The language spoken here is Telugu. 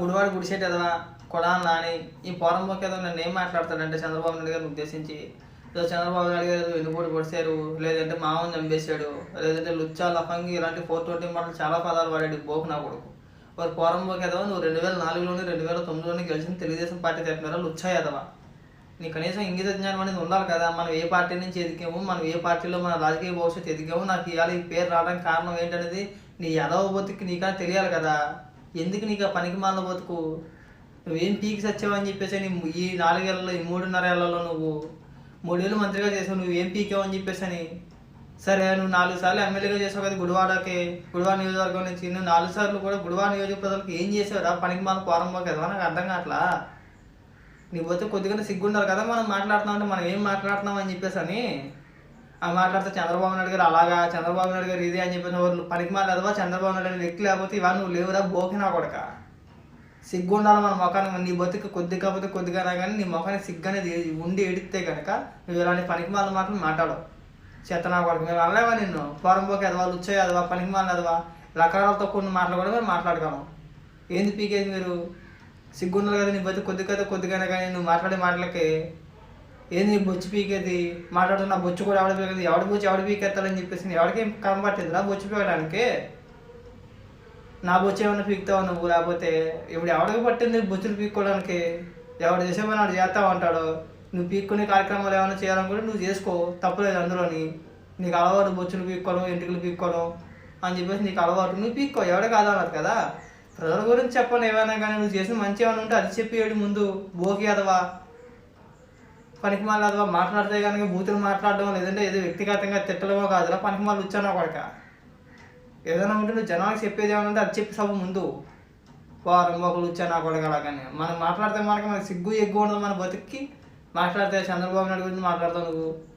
గుడివాడు గుడిసేటదా కొడాలి నాని ఈ పోరంబోకి ఏదో నన్ను ఏం మాట్లాడతాడంటే చంద్రబాబు నాయుడు గారిని ఉద్దేశించి ఏదో చంద్రబాబు నాయుడు గారు వెన్నుపోటు పొడిచారు, లేదంటే మామని చంపేశాడు, లేదంటే లుచ్చా లఫంగి ఇలాంటి 420 మాటలు చాలా పదాలు వాడాడు బోకు నా కొడుకు. వారు పోరంబోకి ఏదో నువ్వు 2004లోని 2009లోని గెలిచిన తెలుగుదేశం పార్టీ తరపున లుచ్చా యాదవా, నీ కనీసం ఇంగిత జ్ఞానం అనేది ఉండాలి కదా. మనం ఏ పార్టీ నుంచి ఎదిగాము, మనం ఏ పార్టీలో మన రాజకీయ భవిష్యత్తు ఎదిగాము, నాకు ఇవాళ ఈ పేరు రావడానికి కారణం ఏంటనేది నీ యాదవ బతుకు నీకన్నా తెలియాలి కదా. ఎందుకు నీకు ఆ పనికి మాల బతుకు? నువ్వేం పీకి సచ్చావని చెప్పేసి ఈ 4 ఏళ్ళలో ఈ 3.5 ఏళ్లలో నువ్వు 3 ఏళ్ళు మంత్రిగా చేసావు, నువ్వేం పీకావని చెప్పేసి అని. సరే నువ్వు 4 సార్లు ఎమ్మెల్యేగా చేసావు కదా గుడివాడ నియోజకవర్గం నుంచి, నువ్వు 4 సార్లు కూడా గుడివాడ నియోజక ప్రజలకు ఏం చేసావురా? పనికి మాల పోరంబో కదా, నాకు అర్థం కావట్లా. నీ పోతే కొద్దిగా సిగ్గుండాలి కదా మనం మాట్లాడుతున్నాం అంటే, మనం ఏం మాట్లాడుతున్నాం అని చెప్పేసి అని. ఆ మాట్లాడితే చంద్రబాబు నాయుడు గారు అలాగా, చంద్రబాబు నాయుడు గారు ఇది అని చెప్పేసి వాళ్ళు పనికి మాలేదవా చంద్రబాబు నాయుడు అనే వ్యక్తి, లేకపోతే ఇవన్నీ నువ్వు లేవురా బోకినా కొడక. సిగ్గుండాలి మన ముఖానికి, నీ బతుకు కొద్ది కాకపోతే కొద్దిగా కానీ నీ ముఖానికి సిగ్గు అనేది ఉండి ఎడితే కనుక నువ్వు ఇలాంటి పనికి మాల మాటలు మాట్లాడవు. చెత్తనా కొడుకు మేము అనలేవా నిన్ను పోరంబోకి ఎదవా, లుచ్చే ఎదవా, పనికి మాల ఎదవా, రకరాలతో కొన్ని మాటలు కూడా మేము మాట్లాడగలం. ఏంది పీకేది మీరు? సిగ్గుండాలి కదా నీ బతుకు కొద్దిగానే కానీ నువ్వు మాట్లాడే మాటలకి. ఏంది నీ బొచ్చు పీకేది? మాట్లాడుతున్న బొచ్చు కూడా ఎవడ పీకేది, ఎవడ పీకేస్తాడని చెప్పేసి ఎవరికి కనబట్టేదిరా బొచ్చు పీకడానికి? నా బొచ్చు ఏమైనా పీకుతావు నువ్వు? లేకపోతే ఇప్పుడు ఎవడికి పట్టింది బొచ్చులు పీక్కోవడానికి? ఎవడు చేసేమని వాడు చేస్తావు అంటాడు. నువ్వు పీక్కునే కార్యక్రమాలు ఏమైనా చేయాలనుకుంటే నువ్వు చేసుకో, తప్పలేదు అందులోని. నీకు అలవాటు బొచ్చులు పీక్కోవడం, ఎంటుకలు పీక్కోవడం అని చెప్పేసి నీకు అలవాటు, నువ్వు పీక్కో, ఎవడే కాదన్నారు కదా. ప్రజల గురించి చెప్పండి ఏమైనా కానీ, నువ్వు చేసిన మంచి ఏమైనా ఉంటే అది చెప్పేయడు ముందు. బోకి అదవా, పనికి మాల అదవా మాట్లాడితే కనుక బూతులు మాట్లాడడం, లేదంటే ఏదో వ్యక్తిగతంగా తిట్టడమో కాదురా పనికి మాలు వచ్చానో కొడక. ఏదైనా ఉంటే నువ్వు జనాలకు చెప్పేది ఏమైనా ఉంటే అది చెప్పి సభ ముందు. వారం ఒకరు వచ్చానా కొడక అలాగని మనం మాట్లాడితే మనకి సిగ్గు ఎగ్గు ఉండదు మన బతుక్కి. మాట్లాడితే చంద్రబాబు నాయుడు గురించి మాట్లాడతావు నువ్వు.